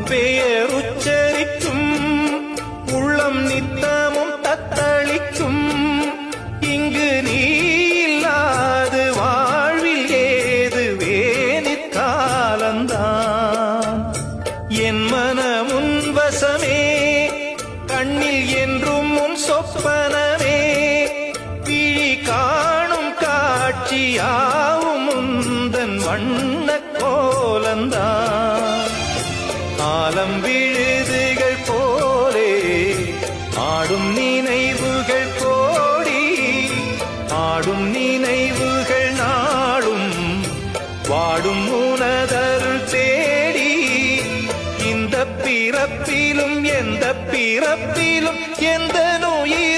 பெயர் உச்சரிக்கும் உள்ளம் நித்தமும் தத்தளிக்கும். இங்கு நீ இல்லாது வாழ்வில் ஏது வேணிற்காலந்தான். என் மனமுன் வசமே, கண்ணில் என்றும் உன் சொப்பனமே, விழி காணும் காட்சியாவும் உந்தன் வண்ண கோலந்தான். ஆலம் விழுதுகள் போலே ஆடும் நினைவுகள் கோடி, ஆடும் நினைவுகள் நாடும் வாடும் உனதருள் தேடி. இந்த பிறப்பிலும் எந்த பிறப்பிலும் எந்த நோயில்